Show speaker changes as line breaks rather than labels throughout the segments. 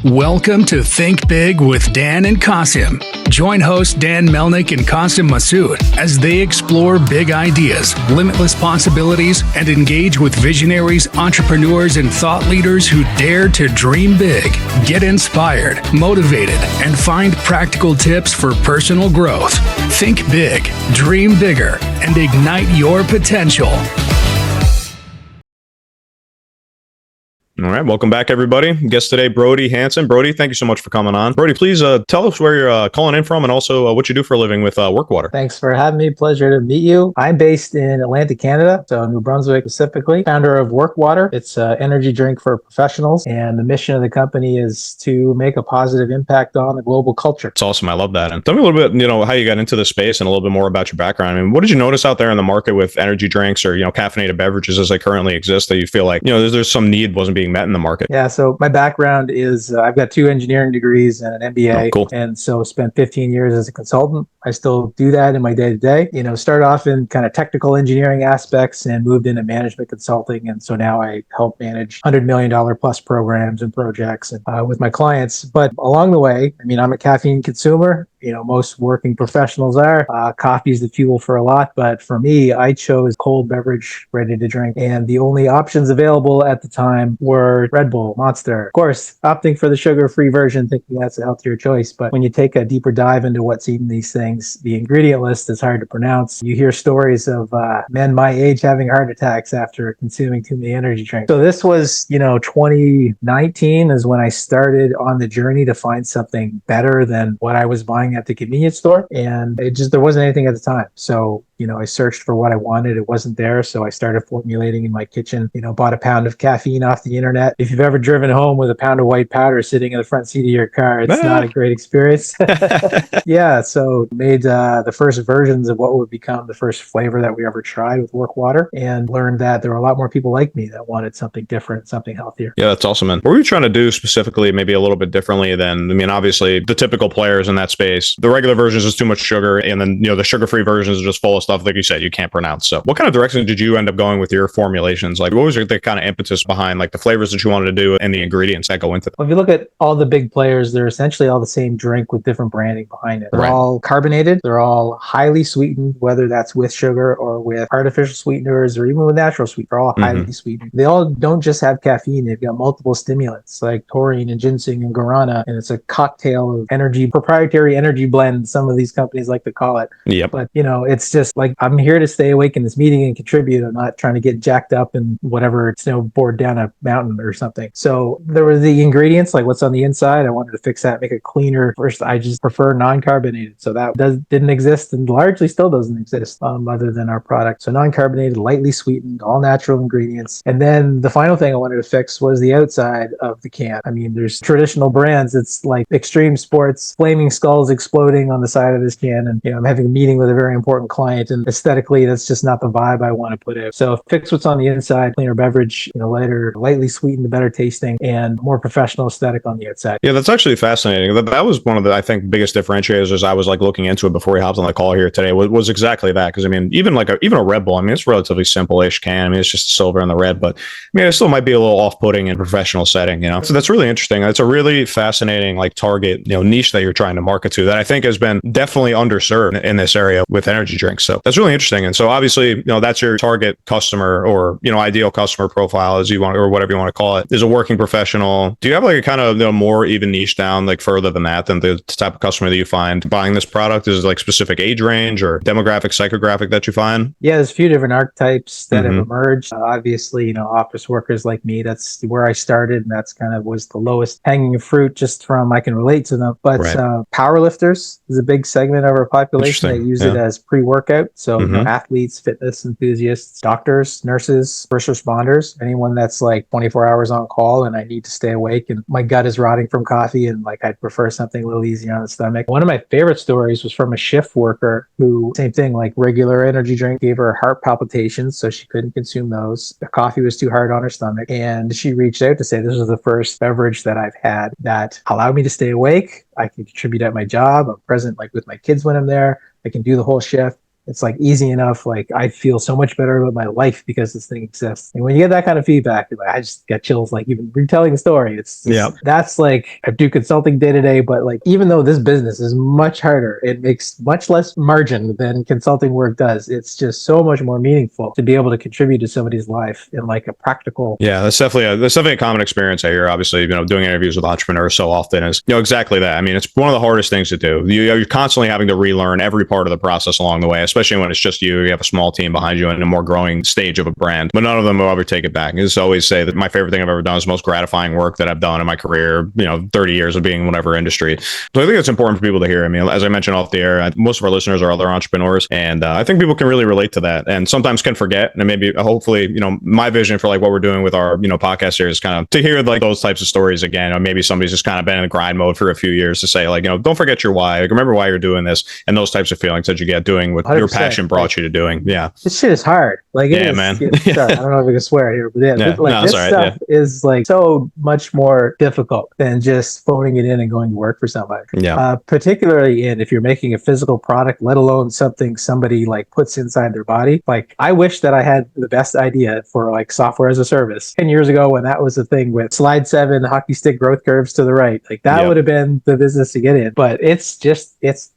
Welcome to Think Big with Dan and Qasim. Join hosts Dan Melnick and Qasim Masood as they explore big ideas, limitless possibilities, and engage with visionaries, entrepreneurs, and thought leaders who dare to dream big, get inspired, motivated, and find practical tips for personal growth. Think big, dream bigger, and ignite your potential.
All right, welcome back, everybody. Guest today, Brody Hanson. Brody, thank you so much for coming on. Brody, please tell us where you're calling in from and also what you do for a living with Workwater.
Thanks for having me. Pleasure to meet you. I'm based in Atlantic, Canada, so New Brunswick specifically. Founder of Workwater. It's an energy drink for professionals, and the mission of the company is to make a positive impact on the global culture.
It's awesome. I love that. And tell me a little bit, how you got into the space and a little bit more about your background. I mean, what did you notice out there in the market with energy drinks or, caffeinated beverages as they currently exist that you feel like, there's some need wasn't being met in the market?
Yeah, so my background is I've got 2 engineering degrees and an MBA.
Oh, cool.
And so spent 15 years as a consultant. I still do that in my day-to-day. Started off in kind of technical engineering aspects and moved into management consulting. And so now I help manage $100 million plus programs and projects with my clients. But along the way, I'm a caffeine consumer. Most working professionals are. Coffee is the fuel for a lot. But for me, I chose cold beverage, ready to drink. And the only options available at the time were Red Bull, Monster. Of course, opting for the sugar-free version, thinking that's a healthier choice. But when you take a deeper dive into what's in these things, the ingredient list is hard to pronounce. You hear stories of men my age having heart attacks after consuming too many energy drinks. So this was, 2019 is when I started on the journey to find something better than what I was buying at the convenience store. And there wasn't anything at the time. So, I searched for what I wanted. It wasn't there. So I started formulating in my kitchen, bought a pound of caffeine off the internet. If you've ever driven home with a pound of white powder sitting in the front seat of your car, it's not a great experience. Yeah. So made the first versions of what would become the first flavor that we ever tried with Workwater, and learned that there were a lot more people like me that wanted something different, something healthier.
Yeah, that's awesome, man. What were you trying to do specifically, maybe a little bit differently than, obviously the typical players in that space? The regular versions is too much sugar, and then, the sugar-free versions are just full of stuff, like you said, you can't pronounce. So what kind of direction did you end up going with your formulations? Like, what was the kind of impetus behind like the flavors that you wanted to do and the ingredients that go into them?
Well, if you look at all the big players, they're essentially all the same drink with different branding behind it. They're all carbonated. They're all highly sweetened, whether that's with sugar or with artificial sweeteners or even with natural sweet. They're all highly sweetened. They all don't just have caffeine. They've got multiple stimulants like taurine and ginseng and guarana. And it's a cocktail of proprietary energy blend, some of these companies like to call it.
Yep.
But, it's just like, I'm here to stay awake in this meeting and contribute. I'm not trying to get jacked up and whatever, snowboard down a mountain or something. So there were the ingredients, like what's on the inside. I wanted to fix that, make it cleaner. First, I just prefer non-carbonated. So that didn't exist and largely still doesn't exist other than our product. So non-carbonated, lightly sweetened, all natural ingredients. And then the final thing I wanted to fix was the outside of the can. There's traditional brands. It's like extreme sports, flaming skulls exploding on the side of this can. And, I'm having a meeting with a very important client, and aesthetically, that's just not the vibe I want to put out. So fix what's on the inside, cleaner beverage, lighter, lightly sweetened, better tasting, and more professional aesthetic on the outside.
Yeah, that's actually fascinating. That was one of the, I think, biggest differentiators as I was like looking into it before we hopped on the call here today was exactly that. Because even a Red Bull, it's relatively simple-ish can. It's just silver and the red, but it still might be a little off-putting in a professional setting. So that's really interesting. It's a really fascinating target niche that you're trying to market to that I think has been definitely underserved in this area with energy drinks. So that's really interesting. And so obviously, that's your target customer or, ideal customer profile as you want, or whatever you want to call it, is a working professional. Do you have like a kind of more even niche down, like further than that, than the type of customer that you find buying this product? Is it like specific age range or demographic, psychographic that you find?
Yeah, there's a few different archetypes that have emerged. Obviously, office workers like me, that's where I started. And that's kind of was the lowest hanging fruit just from, I can relate to them. But power lifters is a big segment of our population that use it as pre-workout. So athletes, fitness enthusiasts, doctors, nurses, first responders, anyone that's like 24 hours on call and I need to stay awake and my gut is rotting from coffee and like I'd prefer something a little easier on the stomach. One of my favorite stories was from a shift worker who, same thing, like regular energy drink gave her heart palpitations, so she couldn't consume those. The coffee was too hard on her stomach, and she reached out to say, this was the first beverage that I've had that allowed me to stay awake. I can contribute at my job. I'm present like with my kids when I'm there. I can do the whole shift. It's like easy enough. Like I feel so much better about my life because this thing exists. And when you get that kind of feedback, like, I just get chills, like even retelling the story. It's just, that's like, I do consulting day to day, but like, even though this business is much harder, it makes much less margin than consulting work does. It's just so much more meaningful to be able to contribute to somebody's life in like a practical.
Yeah, that's definitely a common experience I hear. Obviously, doing interviews with entrepreneurs so often is, exactly that. I mean, it's one of the hardest things to do. You're constantly having to relearn every part of the process along the way, especially when it's just you. You have a small team behind you in a more growing stage of a brand, but none of them will ever take it back. I just always say that my favorite thing I've ever done is the most gratifying work that I've done in my career, 30 years of being in whatever industry. So I think it's important for people to hear. I mean, as I mentioned off the air, most of our listeners are other entrepreneurs, and I think people can really relate to that and sometimes can forget. And maybe hopefully, my vision for like what we're doing with our, podcast here is kind of to hear like those types of stories again, or maybe somebody's just kind of been in a grind mode for a few years to say like, don't forget your why. Like, remember why you're doing this, and those types of feelings that you get doing what your passion brought you to doing. Yeah.
This shit is hard. Like, it is,
man.
Sorry, I don't know if I can swear here, but this
right,
stuff is like so much more difficult than just phoning it in and going to work for somebody.
Yeah.
Particularly if you're making a physical product, let alone something somebody like puts inside their body. Like, I wish that I had the best idea for like software as a service 10 years ago when that was the thing with slide 7 hockey stick growth curves to the right. Like that would have been the business to get in. But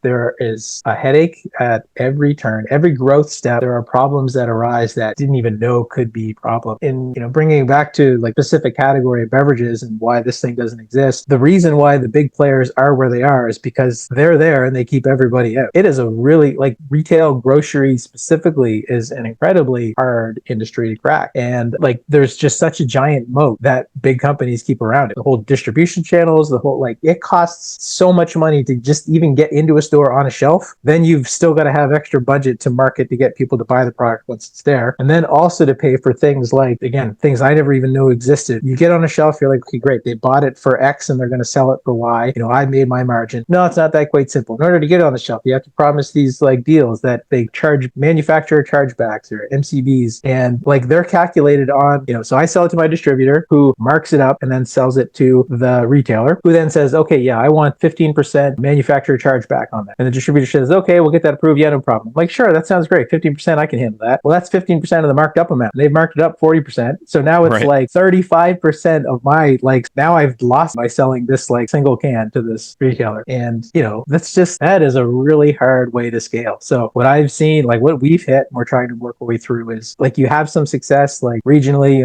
there is a headache at every turn, every growth step. There are problems that arise that didn't even know could be problem. And bringing back to like specific category of beverages and why this thing doesn't exist. The reason why the big players are where they are is because they're there and they keep everybody out. It is a really like retail grocery specifically is an incredibly hard industry to crack. And like there's just such a giant moat that big companies keep around it. The whole distribution channels, the whole like it costs so much money to just even get into a store on a shelf. Then you've still got to have extra budget to market to get people to buy the product once it's there. And then also to pay for things like, again, things I never even knew existed. You get on a shelf, you're like, okay, great. They bought it for X and they're going to sell it for Y. I made my margin. No, it's not that quite simple. In order to get it on the shelf, you have to promise these like deals that they charge manufacturer chargebacks or MCBs. And like they're calculated on, so I sell it to my distributor who marks it up and then sells it to the retailer who then says, okay, yeah, I want 15% manufacturer chargeback on that. And the distributor says, okay, we'll get that approved. Yeah, no problem. I'm like, sure, that sounds great. 15%, I can handle that. Well, that's 15% of the marked up amount. They've marked it up 40%. So now it's like 35% of my, like, now I've lost by selling this like single can to this retailer. And, that is a really hard way to scale. So what I've seen, like what we've hit, and we're trying to work our way through is like you have some success, like regionally,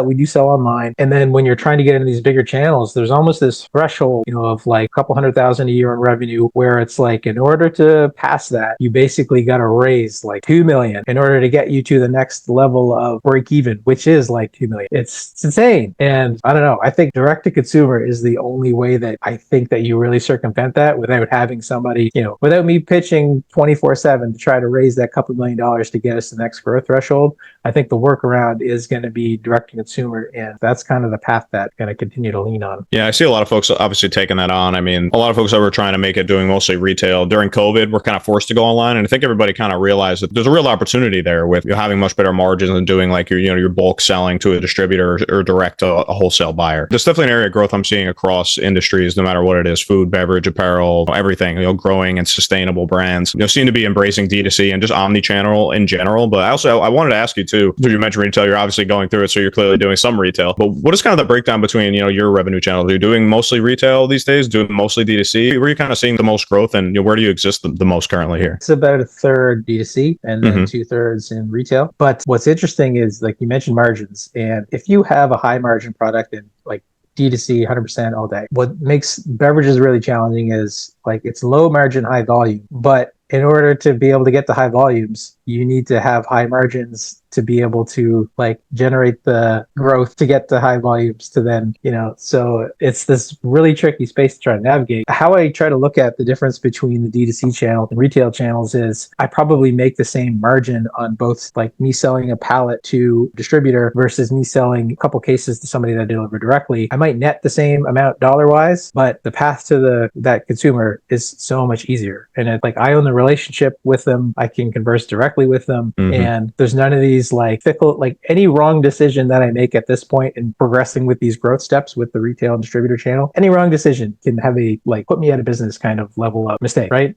we do sell online. And then when you're trying to get into these bigger channels, there's almost this threshold, of like a couple $100,000 a year in revenue, where it's like, in order to pass that, you basically got to raise like 2 million in order to get you to the next level of break even, which is like 2 million. It's insane. And I don't know. I think direct to consumer is the only way that I think that you really circumvent that without having somebody, without me pitching 24/7 to try to raise that couple $1,000,000 to get us to the next growth threshold. I think the workaround is going to be direct to consumer. And that's kind of the path that I'm going to continue to lean on.
Yeah, I see a lot of folks obviously taking that on. I mean, a lot of folks that were trying to make it doing mostly retail during COVID were kind of forced to go online. And I think everybody kind of realized that there's a real opportunity there with having much better margins and doing like your bulk selling to a distributor or direct to a wholesale buyer. There's definitely an area of growth I'm seeing across industries, no matter what it is, food, beverage, apparel, everything, growing and sustainable brands, seem to be embracing D2C and just omni-channel in general. But I wanted to ask you too, you mentioned retail, you're obviously going through it, so you're clearly doing some retail, but what is kind of the breakdown between, your revenue channels? Are you doing mostly retail these days, doing mostly D2C? Where are you kind of seeing the most growth, and where do you exist the most currently here?
It's about a third D2C and then 2/3 in retail. But what's interesting is, like you mentioned, margins. And if you have a high margin product and like D2C 100% all day, what makes beverages really challenging is like it's low margin, high volume. But in order to be able to get to high volumes, you need to have high margins to be able to like generate the growth to get to high volumes to then, so it's this really tricky space to try to navigate. How I try to look at the difference between the D2C channel and retail channels is I probably make the same margin on both, like me selling a pallet to distributor versus me selling a couple cases to somebody that I deliver directly. I might net the same amount dollar wise, but the path to that consumer is so much easier. And I own the relationship with them. I can converse directly with them. And there's none of these always like fickle, like any wrong decision that I make at this point in progressing with these growth steps with the retail and distributor channel, any wrong decision can have a like put me out of business kind of level of mistake, right?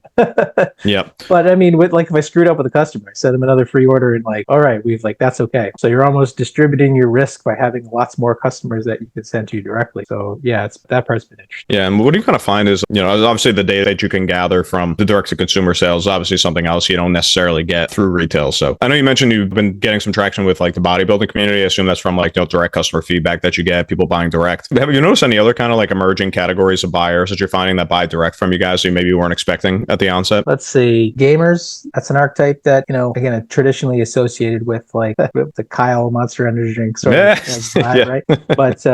Yep.
But I mean, with like if I screwed up with a customer, I send them another free order and like, all right, we've like that's okay. So you're almost distributing your risk by having lots more customers that you can send to you directly. So yeah, it's that part's been interesting.
Yeah, and what do you kind of find is, obviously the data that you can gather from the direct to consumer sales is obviously something else you don't necessarily get through retail. So I know you mentioned you've been getting some traction with like the bodybuilding community. I assume that's from like direct customer feedback that you get, people buying direct. Have you noticed any other kind of like emerging categories of buyers that you're finding that buy direct from you guys who maybe you weren't expecting at the onset?
Let's see, gamers. That's an archetype that, again, traditionally associated with like the Kyle Monster Energy drink sort of vibe,
yeah.
right? But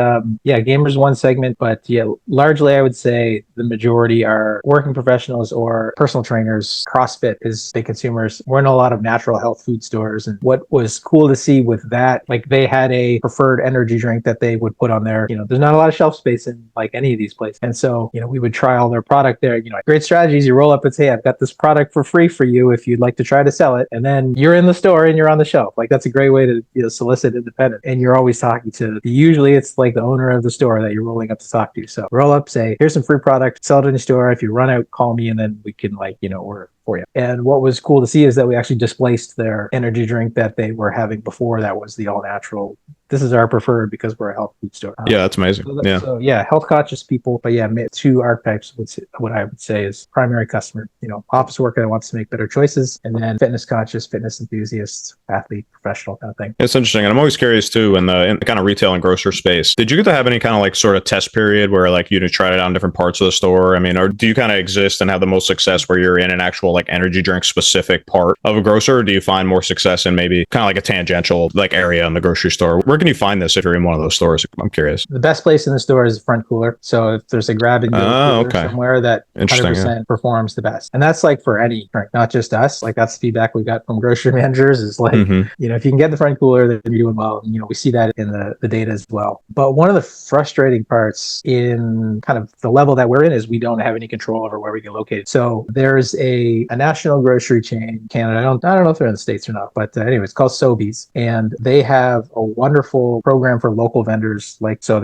yeah, gamers one segment, but yeah, largely I would say the majority are working professionals or personal trainers. CrossFit is big consumers. We're in a lot of natural health food stores, and what was cool to see with that, like they had a preferred energy drink that they would put on there. There's not a lot of shelf space in like any of these places, and so we would try all their product there. Great strategies. You roll up and say, I've got this product for free for you if you'd like to try to sell it, and then you're in the store and you're on the shelf. Like that's a great way to solicit independent, and you're always talking to. Usually it's like the owner of the store that you're rolling up to talk to. So roll up, say, here's some free product, sell it in the store. If you run out, call me, and then we can order for you. And what was cool to see is that we actually displaced their energy drink that they were having before. That was the all natural. This is our preferred because we're a health food store.
Yeah, that's amazing.
So health conscious people. But yeah, two archetypes. What I would say is primary customer, office worker that wants to make better choices, and then fitness conscious, fitness enthusiast, athlete, professional kind of thing.
It's interesting. And I'm always curious too, in the kind of retail and grocery space, did you get to have any kind of like sort of test period where like you tried it out in different parts of the store? I mean, or do you kind of exist and have the most success where you're in an actual like energy drink specific part of a grocer? Or do you find more success in maybe kind of like a tangential like area in the grocery store? Where can you find this if you're in one of those stores? I'm curious.
The best place in the store is the front cooler. So if there's a grab and go cooler somewhere, that 100% performs the best. And that's like for any drink, not just us. Like that's the feedback we got from grocery managers is like, if you can get the front cooler, then you're doing well. We see that in the data as well. But one of the frustrating parts in kind of the level that we're in is we don't have any control over where we get located. So there's a national grocery chain in Canada. I don't know if they're in the States or not, but anyway, it's called Sobeys, and they have a wonderful program for local vendors. Like, so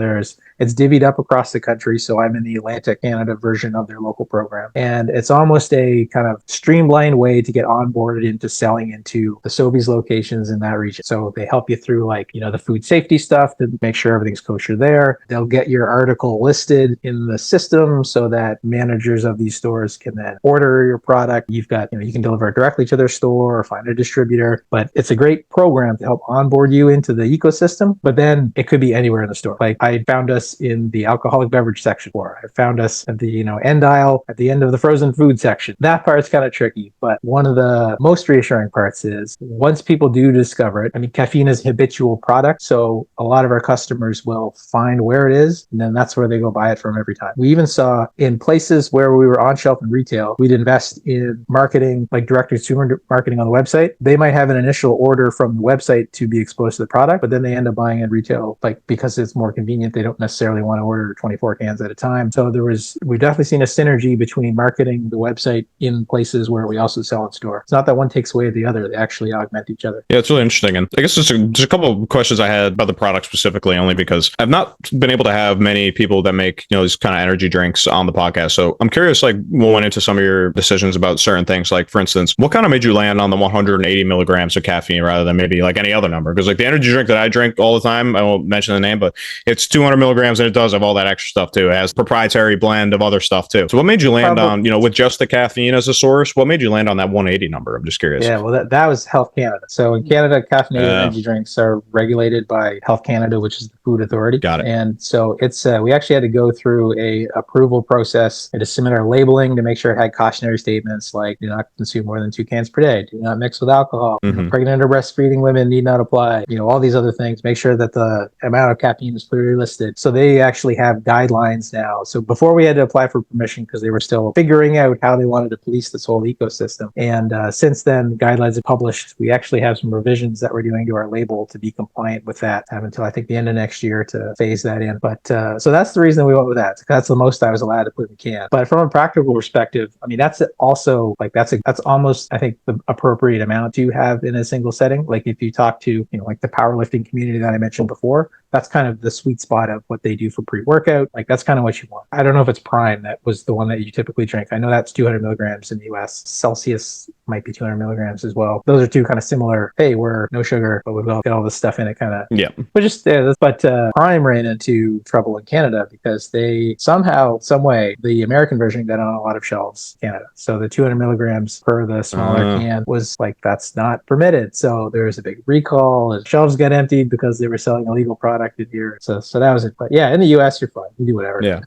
it's divvied up across the country. So I'm in the Atlantic Canada version of their local program. And it's almost a kind of streamlined way to get onboarded into selling into the Sobeys locations in that region. So they help you through like, the food safety stuff to make sure everything's kosher there. They'll get your article listed in the system so that managers of these stores can then order your product. You've got, you can deliver it directly to their store or find a distributor. But it's a great program to help onboard you into the ecosystem. But then it could be anywhere in the store. Like I found us in the alcoholic beverage section, or I found us at the end aisle at the end of the frozen food section. That part's kind of tricky, but one of the most reassuring parts is once people do discover it, I mean, caffeine is a habitual product, so a lot of our customers will find where it is, and then that's where they go buy it from every time. We even saw in places where we were on shelf in retail, we'd invest in marketing, like direct consumer marketing on the website. They might have an initial order from the website to be exposed to the product, but then they end up buying in retail, like because it's more convenient. They don't necessarily want to order 24 cans at a time. So we've definitely seen a synergy between marketing the website in places where we also sell in store. It's not that one takes away the other. They actually augment each other.
Yeah, it's really interesting. And I guess just a couple of questions I had about the product specifically, only because I've not been able to have many people that make, these kind of energy drinks on the podcast. So I'm curious, like we'll went into some of your decisions about certain things. Like for instance, what kind of made you land on the 180 milligrams of caffeine rather than maybe like any other number? Because like the energy drink that I drink all the time, I won't mention the name, but it's 200 milligrams and it does have all that extra stuff too. It has proprietary blend of other stuff too. So what made you land on, with just the caffeine as a source, what made you land on that 180 number? I'm just curious.
Yeah, well, that was Health Canada. So in Canada, caffeinated energy drinks are regulated by Health Canada, which is the food authority.
Got it.
And so it's we actually had to go through a approval process and to submit our labeling to make sure it had cautionary statements like do not consume more than 2 cans per day, do not mix with alcohol, pregnant or breastfeeding women need not apply, all these other things. Make sure that the amount of caffeine is clearly listed. So they actually have guidelines now. So before we had to apply for permission because they were still figuring out how they wanted to police this whole ecosystem. And since then, guidelines are published. We actually have some revisions that we're doing to our label to be compliant with that. I have until I think the end of next year to phase that in. But so that's the reason we went with that. That's the most I was allowed to put in the can. But from a practical perspective, I mean, that's also like that's almost, I think, the appropriate amount to have in a single setting. Like if you talk to, like the powerlifting community that I mentioned before, that's kind of the sweet spot of what they do for pre-workout. Like that's kind of what you want. I don't know if it's Prime that was the one that you typically drink. I know that's 200 milligrams in the US. Celsius might be 200 milligrams as well. Those are two kind of similar. Hey, we're no sugar, but we've got all this stuff in it, kind of.
Yeah.
But Prime ran into trouble in Canada because they somehow, some way, the American version got on a lot of shelves in Canada. So the 200 milligrams per the smaller can was like, that's not permitted. So there was a big recall and shelves got emptied because they were selling illegal product in here. So that was it. But yeah, in the US, you're fine. You do whatever.
Yeah.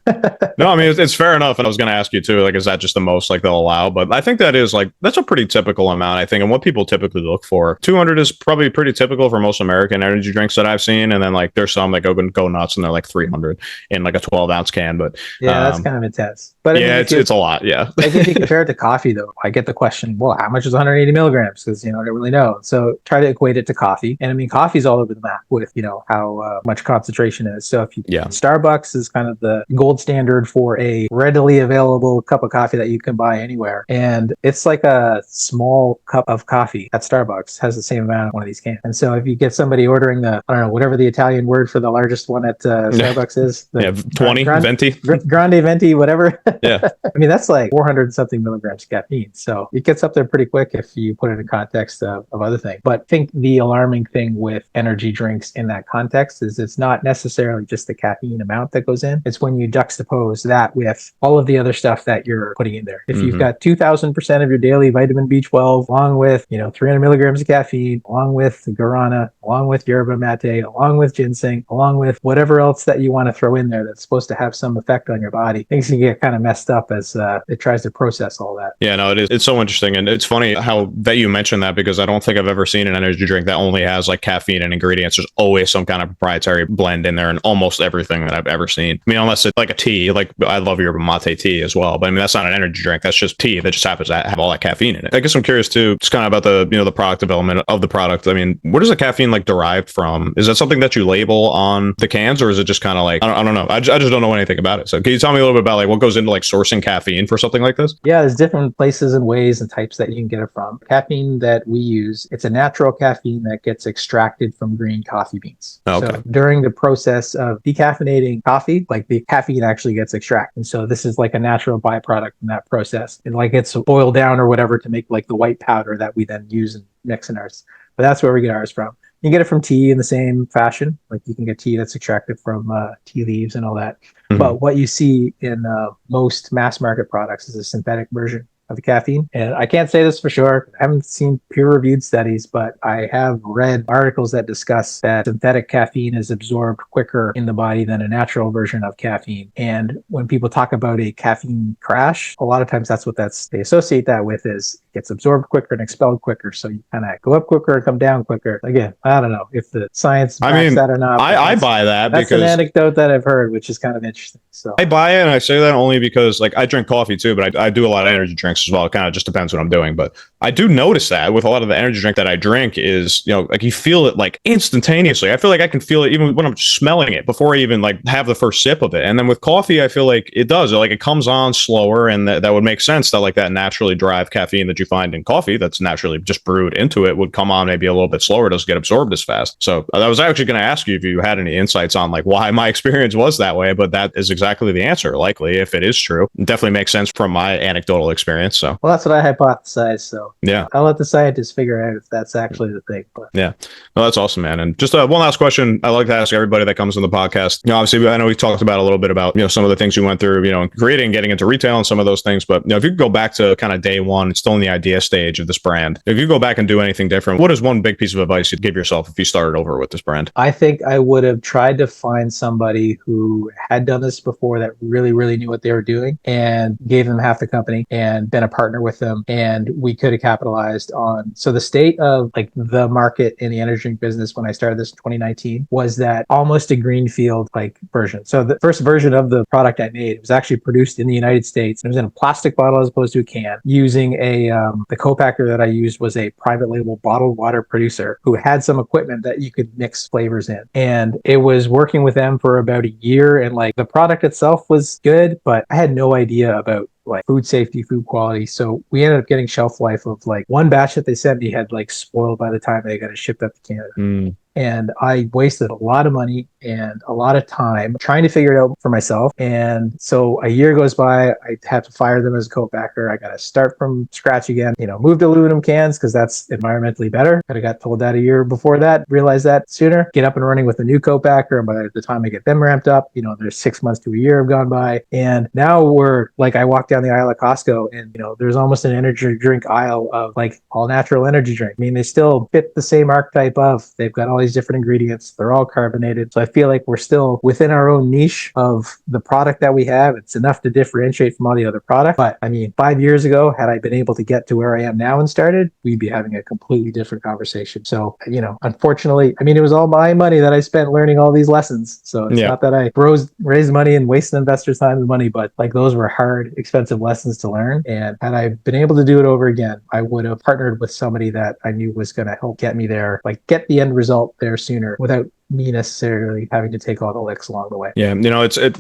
No, I mean, it's fair enough. And I was going to ask you too, like, is that just the most like they'll allow? But I think that is like, that's a pretty typical amount, I think. And what people typically look for, 200 is probably pretty typical for most American energy drinks that I've seen. And then like, there's some that go nuts and they're like 300 in like a 12-ounce can. But
yeah, that's kind of intense. But
yeah, it's a lot. Yeah.
Like if you compare it to coffee though, I get the question, well, how much is 180 milligrams? Because, I don't really know. So try to equate it to coffee. And I mean, coffee's all over the map with, how much concentration is. So if Starbucks is kind of the gold standard for a readily available cup of coffee that you can buy anywhere. And it's like a small cup of coffee at Starbucks has the same amount of one of these cans. And so if you get somebody ordering I don't know, whatever the Italian word for the largest one at Starbucks is.
20, venti.
Grande venti, whatever.
Yeah.
I mean, that's like 400 something milligrams of caffeine. So it gets up there pretty quick if you put it in context of other things. But I think the alarming thing with energy drinks in that context is it's not necessarily just the caffeine amount that goes in. It's when you juxtapose that with all of the other stuff that you're putting in there. If you've got 2,000% of your daily vitamin B12, along with, 300 milligrams of caffeine, along with guarana, along with yerba mate, along with ginseng, along with whatever else that you want to throw in there that's supposed to have some effect on your body, things can get kind of messed up as it tries to process all that.
Yeah, no, it is. It's so interesting. And it's funny how that you mentioned that, because I don't think I've ever seen an energy drink that only has like caffeine and ingredients. There's always some kind of proprietary blend in there in almost everything that I've ever seen. I mean, unless it's like a tea, like I love yerba mate tea as well. But I mean, that's not an energy drink. That's just tea that just happens to have all that caffeine in it. I guess I'm curious too, just kind of about the product development of the product. I mean, where does the caffeine like derived from? Is that something that you label on the cans, or is it just kind of like, I don't know. I just don't know anything about it. So can you tell me a little bit about like what goes into like sourcing caffeine for something like this?
Yeah, there's different places and ways and types that you can get it from. Caffeine that we use, it's a natural caffeine that gets extracted from green coffee beans.
Okay.
So during the process of decaffeinating coffee, like the caffeine actually gets extracted. And so this is like a natural byproduct from that process. And like it's boiled down or whatever to make like the white powder that we then use and mix in ours. But that's where we get ours from. You get it from tea in the same fashion. Like you can get tea that's extracted from tea leaves and all that. Mm-hmm. But what you see in most mass market products is a synthetic version of the caffeine. And I can't say this for sure. I haven't seen peer-reviewed studies, but I have read articles that discuss that synthetic caffeine is absorbed quicker in the body than a natural version of caffeine. And when people talk about a caffeine crash, a lot of times that's what they associate that with is it gets absorbed quicker and expelled quicker. So you kind of go up quicker and come down quicker. Again, I don't know if the science backs that or not.
I buy that
that's
because
an anecdote that I've heard, which is kind of interesting. So
I buy it, and I say that only because like I drink coffee too, but I do a lot of energy drinks as well. It kind of just depends what I'm doing. But I do notice that with a lot of the energy drink that I drink is, like you feel it like instantaneously. I feel like I can feel it even when I'm smelling it before I even like have the first sip of it. And then with coffee, I feel like it does. Like it comes on slower, and that would make sense that like that naturally derived caffeine that you find in coffee that's naturally just brewed into it would come on maybe a little bit slower. It doesn't get absorbed as fast. So I was actually going to ask you if you had any insights on like why my experience was that way, but that is exactly the answer. Likely, if it is true, it definitely makes sense from my anecdotal experience. So
well, that's what I hypothesize. So
yeah,
I'll let the scientists figure out if that's actually the thing. But
yeah, well, that's awesome, man. And just one last question I like to ask everybody that comes on the podcast. Obviously, I know we talked about a little bit about some of the things you went through, creating, getting into retail, and some of those things. But if you could go back to kind of day one, still in the idea stage of this brand. If you go back and do anything different, what is one big piece of advice you'd give yourself if you started over with this brand?
I think I would have tried to find somebody who had done this before that really, really knew what they were doing and gave them half the company and been a partner with them. And we could have capitalized on. So the state of like the market in the energy drink business when I started this in 2019 was that almost a greenfield like version. So the first version of the product I made was actually produced in the United States. It was in a plastic bottle as opposed to a can using the co-packer that I used was a private label bottled water producer who had some equipment that you could mix flavors in. And it was working with them for about a year. And like the product itself was good, but I had no idea about like food safety, food quality. So we ended up getting shelf life of like one batch that they sent me had like spoiled by the time they got it shipped up to Canada. And I wasted a lot of money and a lot of time trying to figure it out for myself. And so a year goes by, I have to fire them as a co-packer. I got to start from scratch again, move to aluminum cans because that's environmentally better. I got told that a year before that, realized that sooner, get up and running with a new co-packer. And by the time I get them ramped up, there's 6 months to a year have gone by. And now we're like, I walk down the aisle at Costco and, there's almost an energy drink aisle of like all natural energy drink. I mean, they still fit the same archetype of, they've got all these different ingredients. They're all carbonated. So I feel like we're still within our own niche of the product that we have. It's enough to differentiate from all the other products. But I mean, 5 years ago, had I been able to get to where I am now and started, we'd be having a completely different conversation. So, unfortunately, I mean, it was all my money that I spent learning all these lessons. So it's not that I raised money and wasted investors' time and money, but like those were hard, expensive lessons to learn. And had I been able to do it over again, I would have partnered with somebody that I knew was going to help get me there, like get the end result there sooner without me necessarily having to take all the licks along the way.
Yeah,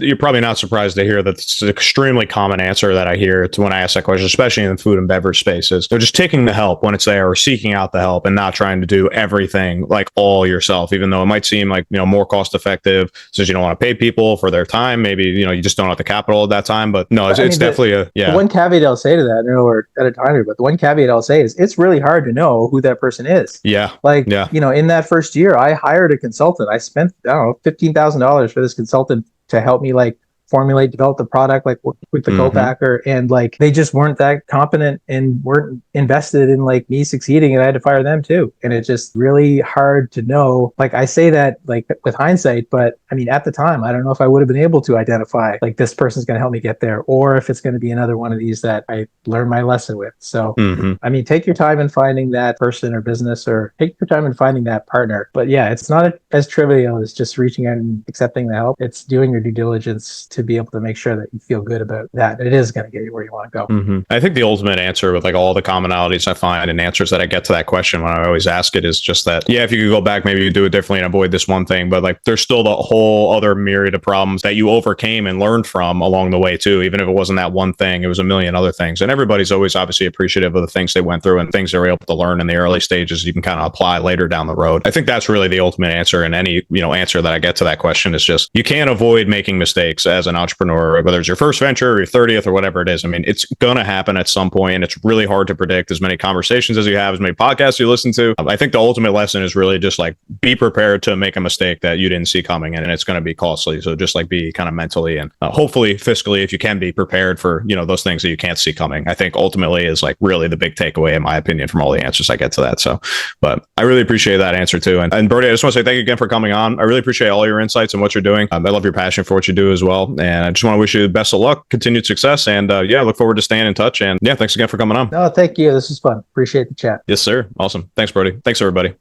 you're probably not surprised to hear that it's an extremely common answer that I hear to when I ask that question, especially in the food and beverage spaces. They're just taking the help when it's there or seeking out the help and not trying to do everything like all yourself, even though it might seem like, more cost effective since you don't want to pay people for their time. Maybe, you just don't have the capital at that time, but no, it's definitely
the one caveat I'll say to that, I know we're at a time here, but the one caveat I'll say is it's really hard to know who that person is.
Yeah.
In that first year, I hired a consultant. I spent, $15,000 for this consultant to help me formulate, develop the product, with the co-packer, and they just weren't that competent and weren't invested in me succeeding, and I had to fire them too. And it's just really hard to know. I say that with hindsight, but I mean at the time I don't know if I would have been able to identify this person's going to help me get there, or if it's going to be another one of these that I learned my lesson with. So I mean, take your time in finding that person or business, or take your time in finding that partner. But yeah, it's not as trivial as just reaching out and accepting the help. It's doing your due diligence to be able to make sure that you feel good about that. It is going to get you where you want to go.
I think the ultimate answer with all the commonalities I find and answers that I get to that question when I always ask it is just that, if you could go back, maybe you do it differently and avoid this one thing, but there's still the whole other myriad of problems that you overcame and learned from along the way too. Even if it wasn't that one thing, it was a million other things. And everybody's always obviously appreciative of the things they went through and things they were able to learn in the early stages you can kind of apply later down the road. I think that's really the ultimate answer. And any, answer that I get to that question is just, you can't avoid making mistakes as an entrepreneur, whether it's your first venture or your 30th or whatever it is. I mean, it's going to happen at some point. It's really hard to predict as many conversations as you have, as many podcasts you listen to. I think the ultimate lesson is really just be prepared to make a mistake that you didn't see coming, and it's going to be costly. So just be kind of mentally and hopefully fiscally, if you can, be prepared for, those things that you can't see coming. I think ultimately is really the big takeaway, in my opinion, from all the answers I get to that. So, but I really appreciate that answer too. And Brody, I just want to say thank you again for coming on. I really appreciate all your insights and what you're doing. I love your passion for what you do as well. And I just want to wish you the best of luck, continued success. And look forward to staying in touch. And thanks again for coming on.
No, thank you. This was fun. Appreciate the chat.
Yes, sir. Awesome. Thanks, Brody. Thanks, everybody.